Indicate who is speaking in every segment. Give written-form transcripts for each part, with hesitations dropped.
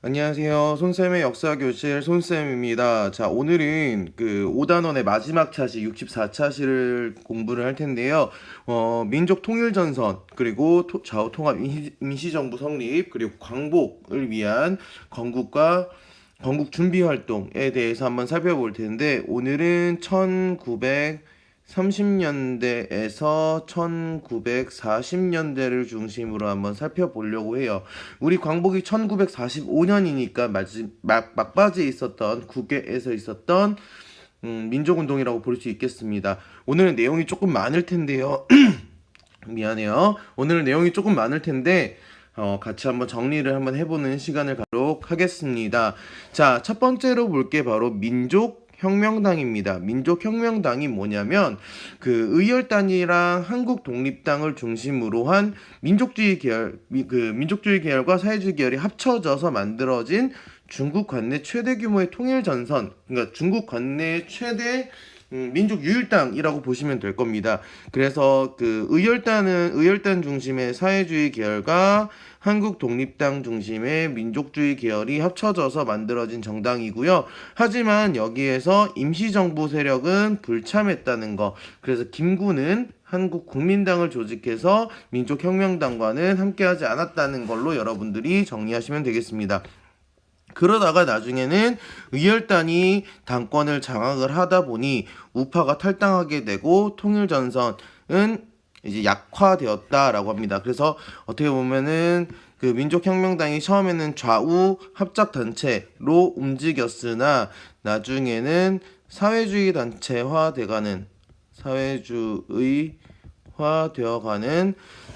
Speaker 1: 안녕하세요. 손쌤의 역사교실 손쌤입니다. 자, 오늘은 그 5단원의 마지막 차시 64차시를 공부를 할 텐데요. 민족 통일전선, 그리고 좌우통합 임시정부 성립, 그리고 광복을 위한 건국 준비 활동에 대해서 한번 살펴볼 텐데, 오늘은 1930년대에서 1940년대를 중심으로 한번 살펴보려고 해요. 우리 광복이 1945년이니까 막바지에 있었던 국외에서 있었던 민족운동이라고 볼 수 있겠습니다. 오늘은 내용이 조금 많을 텐데요. 미안해요. 오늘은 내용이 조금 많을 텐데 같이 한번 정리를 한번 해보는 시간을 갖도록 하겠습니다. 자, 첫 번째로 볼 게 바로 민족혁명당입니다. 민족혁명당이 뭐냐면 그 의열단이랑 한국독립당을 중심으로 한 민족주의 계열과 사회주의 계열이 합쳐져서 만들어진 중국 관내 최대 규모의 통일 전선, 그러니까 중국 관내 최대 민족 유일당이라고 보시면 될 겁니다. 그래서 그 의열단 중심의 사회주의 계열과 한국 독립당 중심의 민족주의 계열이 합쳐져서 만들어진 정당이고요. 하지만 여기에서 임시정부 세력은 불참했다는 거. 그래서 김구는 한국 국민당을 조직해서 민족혁명당과는 함께하지 않았다는 걸로 여러분들이 정리하시면 되겠습니다. 그러다가 나중에는 의열단이 당권을 장악을 하다 보니 우파가 탈당하게 되고 통일전선은 이제 약화되었다라고 합니다. 그래서 어떻게 보면은 그 민족혁명당이 처음에는 좌우 합작단체로 움직였으나 나중에는 사회주의화되어가는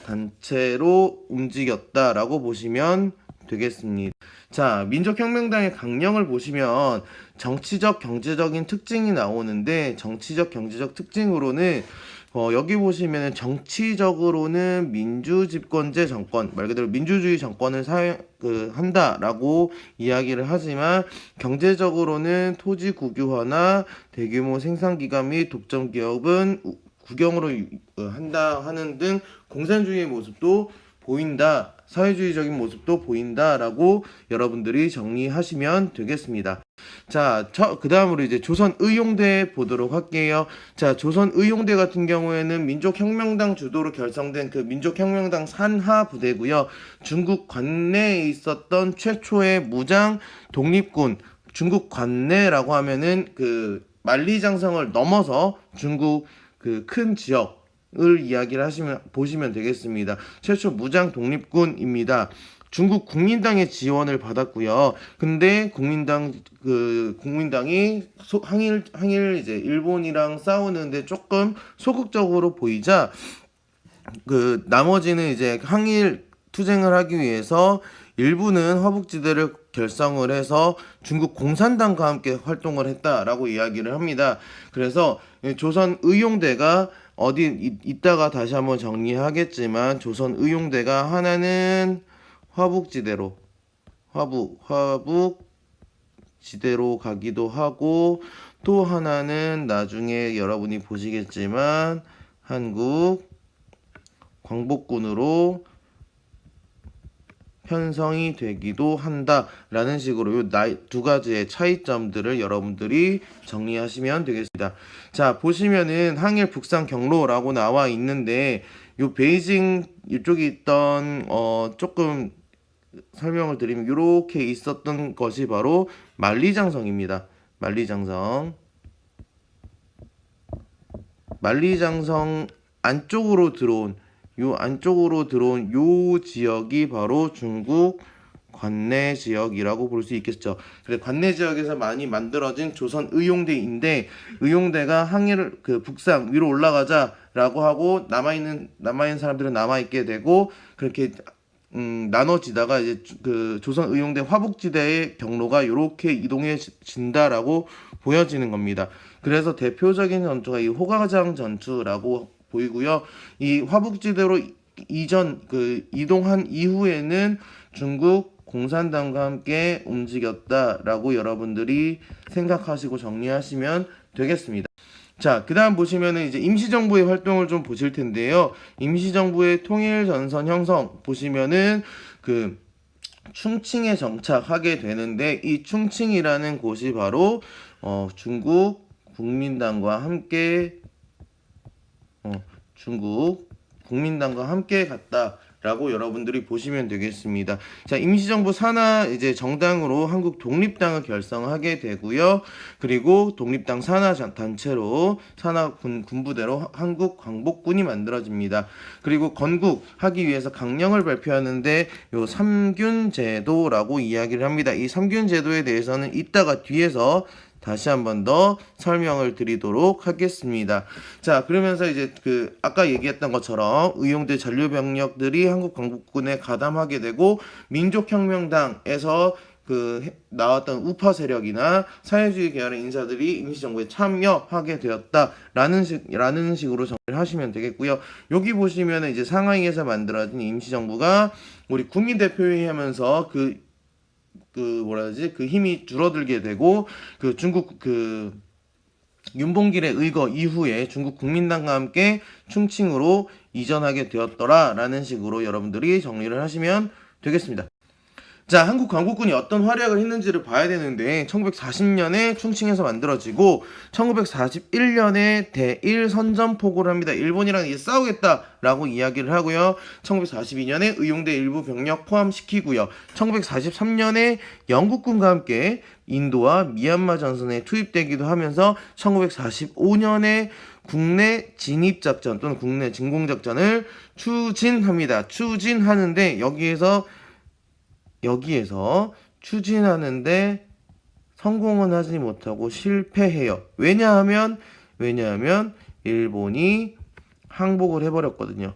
Speaker 1: 단체로 움직였다라고 보시면 되겠습니다. 자, 민족혁명당의 강령을 보시면 정치적, 경제적인 특징이 나오는데 정치적, 경제적 특징으로는 여기 보시면 정치적으로는 민주집권제 정권, 말 그대로 민주주의 정권을 한다라고 이야기를 하지만 경제적으로는 토지 국유화나 대규모 생산기관 및 독점 기업은 국영으로 한다 하는 등 공산주의의 모습도 보인다, 사회주의적인 모습도 보인다라고 여러분들이 정리하시면 되겠습니다. 자, 그 다음으로 이제 조선의용대 보도록 할게요. 자, 조선의용대 같은 경우에는 민족혁명당 주도로 결성된 그 민족혁명당 산하 부대고요. 중국 관내에 있었던 최초의 무장 독립군, 중국 관내라고 하면은 그 만리장성을 넘어서 중국 그 큰 지역 을 이야기를 보시면 되겠습니다. 최초 무장 독립군입니다. 중국 국민당의 지원을 받았고요. 근데 국민당이 항일 이제 일본이랑 싸우는데 조금 소극적으로 보이자 그 나머지는 이제 항일 투쟁을 하기 위해서 일부는 허북지대를 결성을 해서 중국 공산당과 함께 활동을 했다라고 이야기를 합니다. 그래서 조선의용대가 이따가 다시 한번 정리하겠지만 조선의용대가 하나는 화북지대로 가기도 하고 또 하나는 나중에 여러분이 보시겠지만 한국 광복군으로 편성이 되기도 한다라는 식으로 두 가지의 차이점들을 여러분들이 정리하시면 되겠습니다. 자, 보시면은 항일 북상 경로라고 나와 있는데 요 베이징 이쪽에 있던 조금 설명을 드리면 이렇게 있었던 것이 바로 만리장성입니다. 만리장성 안쪽으로 들어온 요 지역이 바로 중국 관내 지역이라고 볼 수 있겠죠. 그래, 관내 지역에서 많이 만들어진 조선 의용대인데 의용대가 항해를 북상 위로 올라가자라고 하고 남아있는 사람들은 남아있게 되고 그렇게 나눠지다가 이제 그 조선 의용대 화북지대의 경로가 이렇게 이동해진다라고 보여지는 겁니다. 그래서 대표적인 전투가 이 호가장 전투라고 보이고요. 이 화북지대로 이동한 이후에는 중국 공산당과 함께 움직였다라고 여러분들이 생각하시고 정리하시면 되겠습니다. 자, 그 다음 보시면은 이제 임시정부의 활동을 좀 보실 텐데요. 임시정부의 통일전선 형성 보시면은 충칭에 정착하게 되는데, 이 충칭이라는 곳이 바로 중국 국민당과 함께 중국 국민당과 함께 갔다라고 여러분들이 보시면 되겠습니다. 자, 임시정부 산하 이제 정당으로 한국 독립당을 결성하게 되고요. 그리고 독립당 산하 단체로 산하 군부대로 한국 광복군이 만들어집니다. 그리고 건국하기 위해서 강령을 발표하는데 요 삼균제도라고 이야기를 합니다. 이 삼균제도에 대해서는 이따가 뒤에서 다시 한 번 더 설명을 드리도록 하겠습니다. 자, 그러면서 이제 아까 얘기했던 것처럼 의용대 잔류병력들이 한국 광복군에 가담하게 되고, 민족혁명당에서 나왔던 우파 세력이나 사회주의 계열의 인사들이 임시정부에 참여하게 되었다라는 식으로 정리를 하시면 되겠고요. 여기 보시면은 이제 상하이에서 만들어진 임시정부가 우리 국민대표회의 하면서 그 힘이 줄어들게 되고, 중국 윤봉길의 의거 이후에 중국 국민당과 함께 충칭으로 이전하게 되었더라라는 식으로 여러분들이 정리를 하시면 되겠습니다. 자, 한국 광복군이 어떤 활약을 했는지를 봐야 되는데, 1940년에 충칭에서 만들어지고 1941년에 대일 선전포고를 합니다. 일본이랑 이제 싸우겠다라고 이야기를 하고요. 1942년에 의용대 일부 병력 포함시키고요. 1943년에 영국군과 함께 인도와 미얀마 전선에 투입되기도 하면서 1945년에 국내 진입작전 또는 국내 진공작전을 추진합니다. 추진하는데 여기에서 추진하는데 성공은 하지 못하고 실패해요. 왜냐하면 일본이 항복을 해버렸거든요.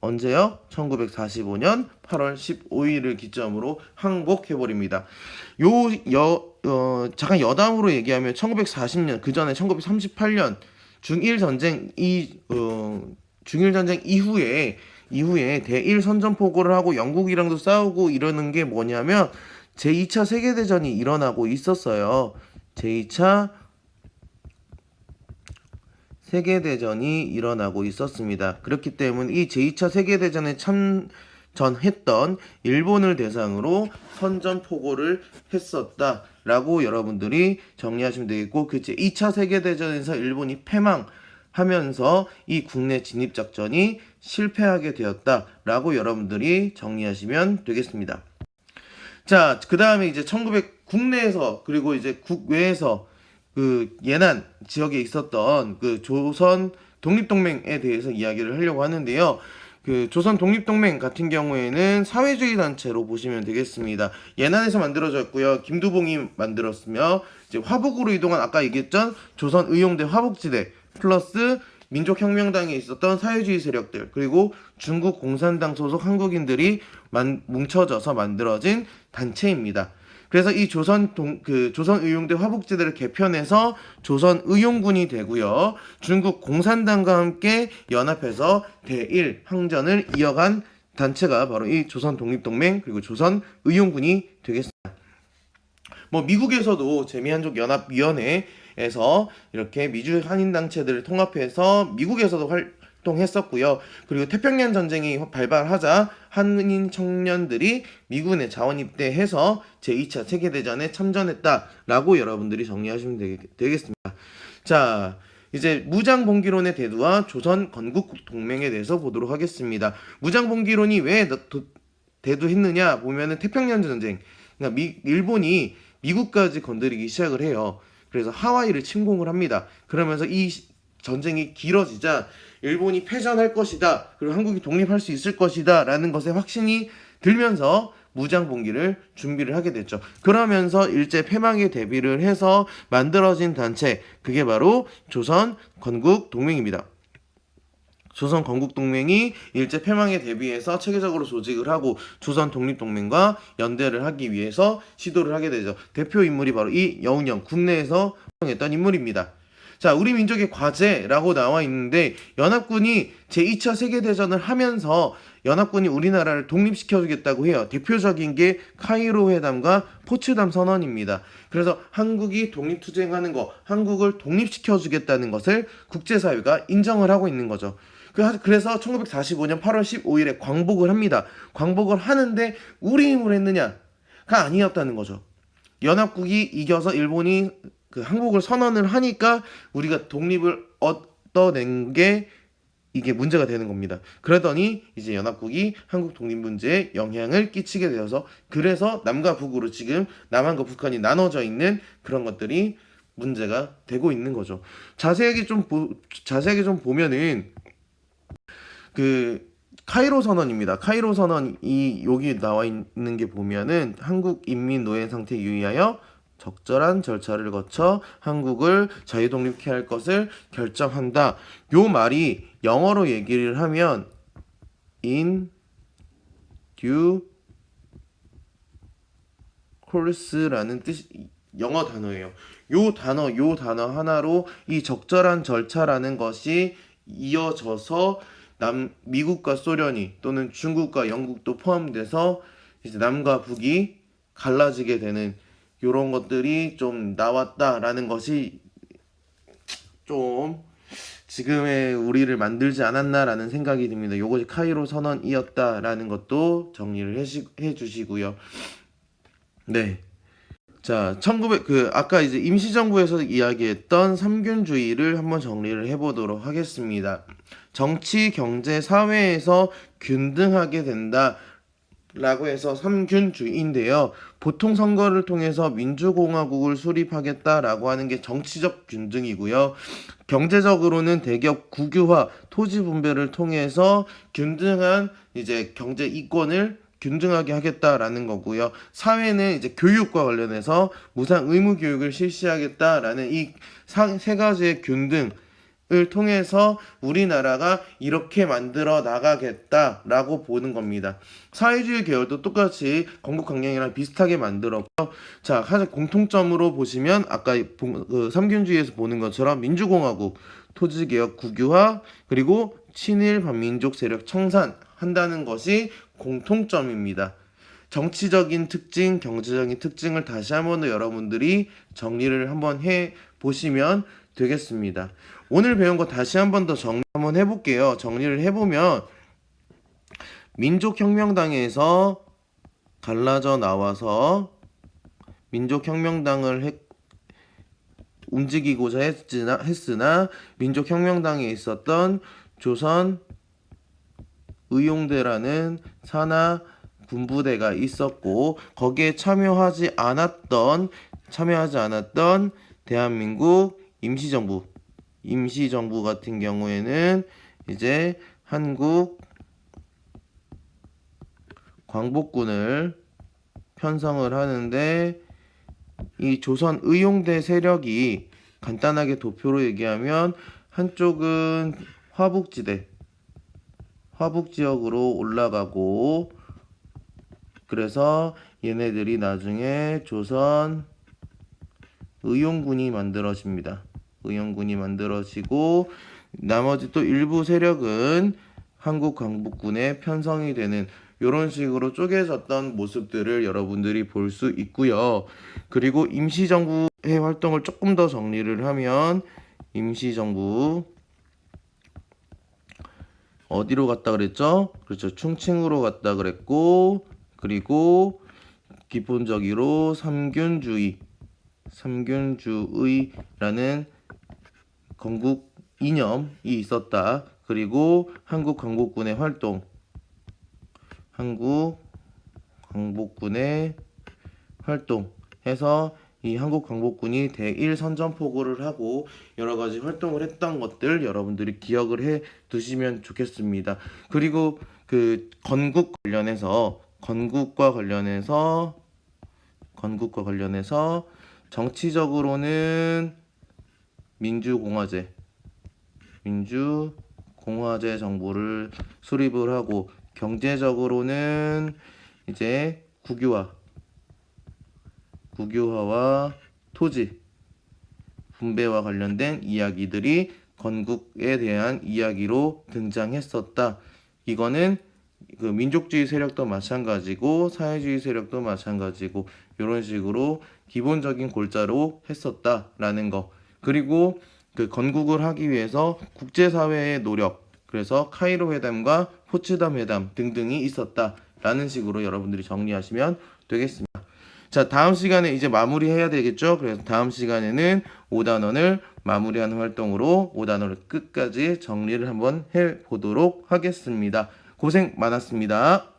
Speaker 1: 언제요? 1945년 8월 15일을 기점으로 항복해버립니다. 잠깐 여담으로 얘기하면 1940년 그 전에 1938년 중일전쟁 이후에 대일 선전포고를 하고 영국이랑도 싸우고 이러는 게 뭐냐면 제2차 세계대전이 일어나고 있었어요. 제2차 세계대전이 일어나고 있었습니다. 그렇기 때문에 이 제2차 세계대전에 참전했던 일본을 대상으로 선전포고를 했었다라고 여러분들이 정리하시면 되겠고, 그 제2차 세계대전에서 일본이 패망하면서 이 국내 진입작전이 실패하게 되었다라고 여러분들이 정리하시면 되겠습니다. 자, 그 다음에 이제 국내에서 그리고 이제 국외에서 예난 지역에 있었던 조선 독립동맹에 대해서 이야기를 하려고 하는데요. 조선 독립동맹 같은 경우에는 사회주의 단체로 보시면 되겠습니다. 예난에서 만들어졌고요. 김두봉이 만들었으며, 이제 화북으로 이동한 아까 얘기했던 조선 의용대 화북지대 플러스 민족혁명당에 있었던 사회주의 세력들, 그리고 중국 공산당 소속 한국인들이 뭉쳐져서 만들어진 단체입니다. 그래서 이 조선 의용대 화북지대를 개편해서 조선 의용군이 되고요. 중국 공산당과 함께 연합해서 대일 항전을 이어간 단체가 바로 이 조선 독립동맹 그리고 조선 의용군이 되겠습니다. 미국에서도 재미한족연합위원회에서 이렇게 미주 한인 단체들을 통합해서 미국에서도 활동했었고요. 그리고 태평양 전쟁이 발발하자 한인 청년들이 미군에 자원 입대해서 제2차 세계대전에 참전했다라고 여러분들이 정리하시면 되겠습니다. 자, 이제 무장봉기론의 대두와 조선 건국동맹에 대해서 보도록 하겠습니다. 무장봉기론이 왜 대두했느냐 보면은 태평양 전쟁, 그러니까 일본이 미국까지 건드리기 시작을 해요. 그래서 하와이를 침공을 합니다. 그러면서 이 전쟁이 길어지자 일본이 패전할 것이다, 그리고 한국이 독립할 수 있을 것이다 라는 것에 확신이 들면서 무장봉기를 준비를 하게 됐죠. 그러면서 일제 패망에 대비를 해서 만들어진 단체, 그게 바로 조선 건국동맹입니다. 조선 건국동맹이 일제 패망에 대비해서 체계적으로 조직을 하고 조선 독립동맹과 연대를 하기 위해서 시도를 하게 되죠. 대표 인물이 바로 이 여운형, 국내에서 활동했던 인물입니다. 자, 우리 민족의 과제라고 나와 있는데, 연합군이 제2차 세계대전을 하면서 연합군이 우리나라를 독립시켜주겠다고 해요. 대표적인 게 카이로 회담과 포츠담 선언입니다. 그래서 한국이 독립투쟁하는 거, 한국을 독립시켜주겠다는 것을 국제사회가 인정을 하고 있는 거죠. 그래서 1945년 8월 15일에 광복을 합니다. 광복을 하는데 우리 힘으로 했느냐? 아니었다는 거죠. 연합국이 이겨서 일본이 그 항복을 선언을 하니까 우리가 독립을 얻어낸 게 이게 문제가 되는 겁니다. 그러더니 이제 연합국이 한국 독립 문제에 영향을 끼치게 되어서, 그래서 남과 북으로 지금 남한과 북한이 나눠져 있는 그런 것들이 문제가 되고 있는 거죠. 자세하게 좀 보면은 그 카이로 선언입니다. 카이로 선언이 여기 나와 있는 게 보면은 한국 인민 노예 상태 유의하여 적절한 절차를 거쳐 한국을 자유독립케 할 것을 결정한다. 요 말이 영어로 얘기를 하면 in due course라는 뜻, 영어 단어예요. 요 단어 하나로 이 적절한 절차라는 것이 이어져서 미국과 소련이 또는 중국과 영국도 포함돼서 이제 남과 북이 갈라지게 되는 이런 것들이 좀 나왔다라는 것이 좀 지금의 우리를 만들지 않았나라는 생각이 듭니다. 요것이 카이로 선언이었다라는 것도 정리를 해주시고요. 네. 자, 아까 이제 임시정부에서 이야기했던 삼균주의를 한번 정리를 해보도록 하겠습니다. 정치, 경제, 사회에서 균등하게 된다 라고 해서 삼균주의인데요. 보통 선거를 통해서 민주공화국을 수립하겠다라고 하는 게 정치적 균등이고요. 경제적으로는 대기업 국유화, 토지 분배를 통해서 균등한 이제 경제 이권을 균등하게 하겠다라는 거고요. 사회는 이제 교육과 관련해서 무상 의무 교육을 실시하겠다라는 이 세 가지의 균등을 통해서 우리나라가 이렇게 만들어 나가겠다라고 보는 겁니다. 사회주의 계열도 똑같이 건국강령이랑 비슷하게 만들었고, 자, 가장 공통점으로 보시면 아까 삼균주의에서 보는 것처럼 민주공화국, 토지개혁 국유화, 그리고 친일 반민족 세력 청산한다는 것이 공통점입니다. 정치적인 특징, 경제적인 특징을 다시 한번 여러분들이 정리를 한번 해 보시면 되겠습니다. 오늘 배운 거 다시 한번 더 정리 한번 해볼게요. 정리를 해보면 민족혁명당에서 갈라져 나와서 민족혁명당을 움직이고자 했으나 민족혁명당에 있었던 조선 의용대라는 산하 군부대가 있었고, 거기에 참여하지 않았던 대한민국 임시정부 같은 경우에는 이제 한국 광복군을 편성을 하는데, 이 조선 의용대 세력이 간단하게 도표로 얘기하면 한쪽은 화북 지역으로 올라가고, 그래서 얘네들이 나중에 조선 의용군이 만들어집니다. 의용군이 만들어지고, 나머지 또 일부 세력은 한국 광복군에 편성이 되는 이런 식으로 쪼개졌던 모습들을 여러분들이 볼 수 있고요. 그리고 임시정부의 활동을 조금 더 정리를 하면, 임시정부 어디로 갔다 그랬죠? 그렇죠. 충칭으로 갔다 그랬고, 그리고 기본적으로 삼균주의라는 건국 이념이 있었다. 그리고 한국 광복군의 활동해서 이 한국 광복군이 대일 선전포고를 하고 여러 가지 활동을 했던 것들 여러분들이 기억을 해 두시면 좋겠습니다. 그리고 그 건국과 관련해서 정치적으로는 민주공화제 정부를 수립을 하고, 경제적으로는 이제 국유화와 토지 분배와 관련된 이야기들이 건국에 대한 이야기로 등장했었다. 이거는 그 민족주의 세력도 마찬가지고 사회주의 세력도 마찬가지고 이런 식으로 기본적인 골자로 했었다라는 거. 그리고 그 건국을 하기 위해서 국제사회의 노력, 그래서 카이로 회담과 포츠담 회담 등등이 있었다라는 식으로 여러분들이 정리하시면 되겠습니다. 자, 다음 시간에 이제 마무리해야 되겠죠? 그래서 다음 시간에는 5단원을 마무리하는 활동으로 5단원을 끝까지 정리를 한번 해보도록 하겠습니다. 고생 많았습니다.